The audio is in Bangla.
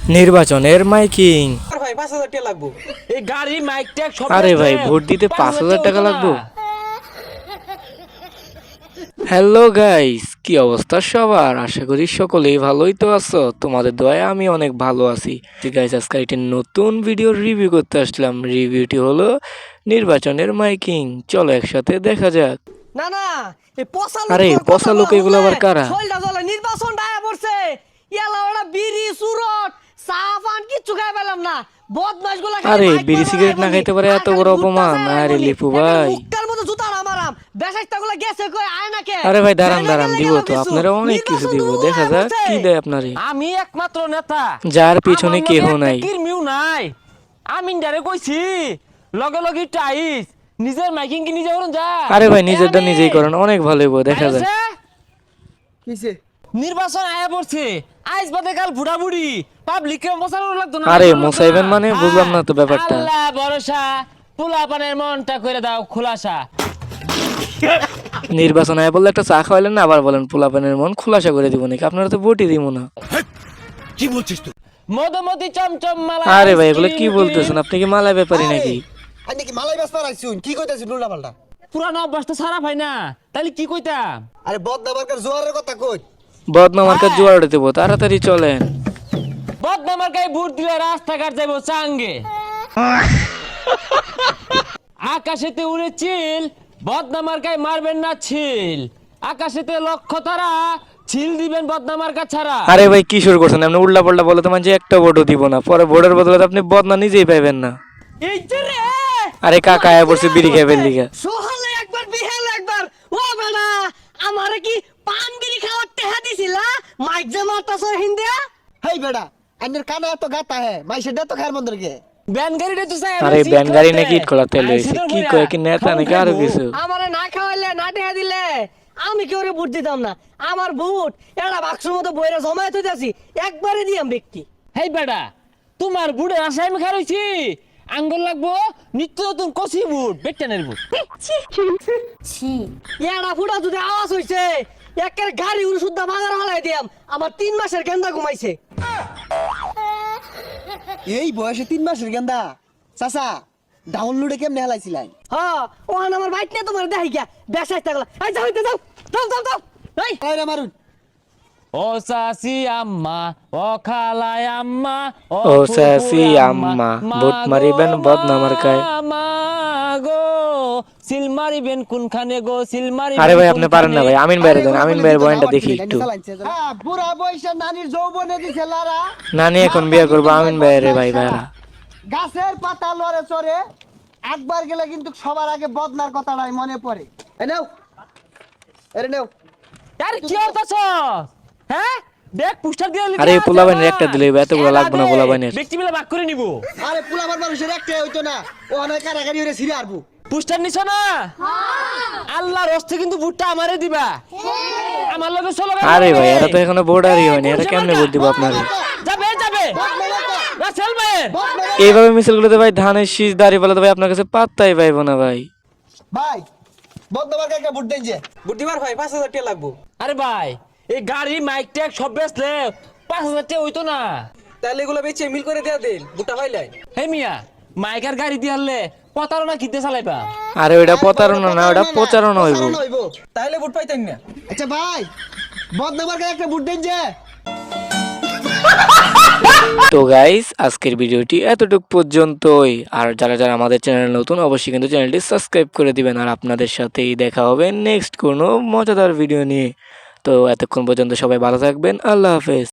নির্বাচনের মাইকিং। ভাই ৫,০০০ টাকা লাগবে। এই গাড়ি মাইক ট্যাগ সব আরে ভাই ভোট দিতে ৫,০০০ টাকা লাগবে? হ্যালো গাইস, কি অবস্থা সবার? আশা করি সকলেই ভালোই তো আছো। তোমাদের দয়ায় আমি অনেক ভালো আছি। গাইস আজকে একটি নতুন ভিডিও রিভিউ করতে আসলাম। রিভিউটি হলো নির্বাচনের মাইকিং। চলো একসাথে দেখা যাক। না না এই পচা আরে পচা লোক এগুলো আবার কারা? শৈলটা জ্বলে নির্বাচন ডায়া পড়ছে। ইয়ালা ওটা বিড়ি সুরট সাফান কিচ্ছু খাই পেলাম না। বদমাশগুলা আরে বিড়ি সিগারেট না খাইতে পারে এত বড় অপমান? আরে লিপু ভাই, মুক্কার মতো জুতা আমারাম বেশাইতাগুলা গেছে কই আয় না কে? আরে ভাই দাঁড়ান দিব তো, আপনারা অনেক কিছু দিব। দেখা যাক কি দেয় আপনারে। আমি একমাত্র নেতা যার পিছনে কেহ নাই। কিরমিউ নাই। আমি ডারে কইছি লগে লগে টাইস নিজের মাইকিং কি নিজে করুন যা। আরে ভাই নিজেরটা নিজেই করেন, অনেক ভালো হইব। দেখা যায় কিসে নির্বাচন আয়া পড়ছে। আইস বাদে কাল বুড়া বুড়ি পাবলিককে মশানো লাগতো না। আরে মোসাইবেন মানে বুঝলাম না তো ব্যাপারটা। আল্লাহ ভরসা পোলাপানের মনটা করে দাও খোলাসা। নির্বাচন আয় বললে একটা চা খাওয়াইলেন না, আবার বলেন পোলাপানের মন খোলাসা করে দিব নাকি? আপনারা তো ভোটই দিব না। কি বলছিস তুই? মধুমতি চমচম মালা। আরে ভাই এগুলো কি বলতেছেন? আপনি কি মালাই ব্যাপারী নাকি? আই নাকি মালাই ব্যস্ত রাখছুন কি কইতাছিস উল্টা পাল্টা? পুরানো অভ্যাস তো সারা ভাই না, তাইলে কি কইতাম? আরে বদনাবারকার জোয়ারের কথা কই। বদনাম আর জোয়ার উঠে দেবো, তাড়াতাড়ি চলেন। বদনামার গায়ে ভোট দিলে রাস্তাঘাট যাইবো চাঙ্গে। আকাশেতে উড়ে চিল, বদনামার গায়ে মারবেন না ছিল। আকাশেতে লক্ষ্য তারা, ছিল দিবেন বদনামার কা ছাড়া। আরে ভাই কি শুরু করছেন আপনি? উল্টা পাল্টা বলে তো মানে একটা ভোটও দিব না, পরে ভোটের বদলে তো আপনি বদনা নিজেই পাইবেন না। এই যে রে আরে কাকা আয়া পড়ছে বিড়ি খাইবেন লিগা। সোহালে একবার বিহালে একবার। ও বেটা আমারে কি পান বিড়ি খাওয়ার টেহা দিছিলা? মাইক যে মারতাছ হিন্দিয়া। হেই বেড়া আইনের কানে এত গাতা হে মাইসের দে তো খায়ের মন্দিরকে। ব্যান গাড়িটা তো চাই। আরে ব্যান গাড়ি নাকি ইট খোলাতে লইছে? কি কয় কি নেতা নাকি আরো কিছু? আমারে না খাওয়াইলে না টেহা দিলে আমি কি ওরে ভোট দিতাম না। আমার ভোট এটা বাক্সর মতো বইরা জমায়ে থইতাছি, একবারে দিয়াম ব্যক্তি। হেই বেটা তোমার বুড়ের আশায় আমি খাইছি। আঙ্গুল লাগবো নিত্য নতুন কষি বুট বেটানের বুট। এড়া ফুটা যদি আওয়াজ হইছে একের গাড়ি উড়ে শুদ্ধা বাজার হলাই দিয়াম। আমার 3 মাসের গেন্দা ঘুমাইছে। এই বয়সে 3 মাসের গেন্দা চাচা ডাউনলোডে কেমনে হেলাইছিলেন? হ্যাঁ ওহান আমার বাইক নিয়ে তোমার দেখাই গিয়া বেসাই থাকলা। এই যাও যাও যাও যাও যাও। এই আরে মারুন ও সাসি আম্মা ও খালাই আম্মা ও সাসি আম্মা ভোট মারিবেন বদনামার গায়ে। গো সিল মারিবেন কোনখানে গো সিল মারি। আরে ভাই আপনি পারেন না ভাই, আমিন ভাইয়ের দেন, আমিন ভাইয়ের বয়ানটা দেখি একটু। হ্যাঁ বুড়া বয়সে নানির যৌবনে দিছে লারা। নানি এখন বিয়ে করবো আমিন ভাইয়ের ভাই ভাইরা। গাছের পাতা লড়ে চড়ে একবার গেলে কিন্তু সবার আগে বদনার কথাটাই মনে পড়ে। এই নাও আরে নাও। আরে কি হতাছ? হ্যাঁ দেখ পুস্টার দিয়ে লিখা আরে আছে পোলাবাইনের আমার। একটা দিলে এতগুলো লাগবে না পোলাবাইনের। ব্যক্তি মিলে ভাগ করে নিব। আরে পুলাবার মানুষের একটাই হইতো না, ও অনেক কারাগারি হইরে ছিঁড়ে আরবো। পুস্টার নিছ না? আল্লাহর হস্তে কিন্তু ভোটটা আমারে দিবা। আমার লগে চলো। আরে ভাই এরা তো এখনো ভোটারই হয়নি, এরা কেমনে ভোট দিব আপনারে? যাবে যাবে রাসেল ভাই। এইভাবে মিছিলগুলোতে ভাই ধানের শীষ দাঁড়িয়ে বলে তো ভাই আপনার কাছে পাত্তাই পাইবো না ভাই। ভাই বদনাবার কাকে ভোট দেন যে? ভোট দিবার ভাই ৫,০০০ টাকা লাগবে। আরে ভাই এই গাড়ি মাইক ট্যাগ সব বেচলে ৫,০০০ টাকা হইতো না? তাহলে এগুলো বেচে মিল করে দেয়া দেন ভোটটা পাইলাই। হে মিয়া মাইক আর গাড়ি দিয়ে হলে প্রতারণা কিনতে চালাইবা। আরে ওইটা প্রতারণা না, ওটা প্রচারণা হইব। তাহলে ভোট পাইতেন না। আচ্ছা ভাই বদনাবার কাকে একটা ভোট দেন যে? তো গাইস আজকের ভিডিওটি এতটুকু পর্যন্তই। আর যারা যারা আমাদের চ্যানেল নতুন অবশ্যই কিন্তু চ্যানেলটি সাবস্ক্রাইব করে দিবেন। আর আপনাদের সাথেই দেখা হবে নেক্সট কোনো মজাদার ভিডিও নিয়ে। তো এতক্ষণ পর্যন্ত সবাই ভালো থাকবেন, আল্লাহ হাফেজ।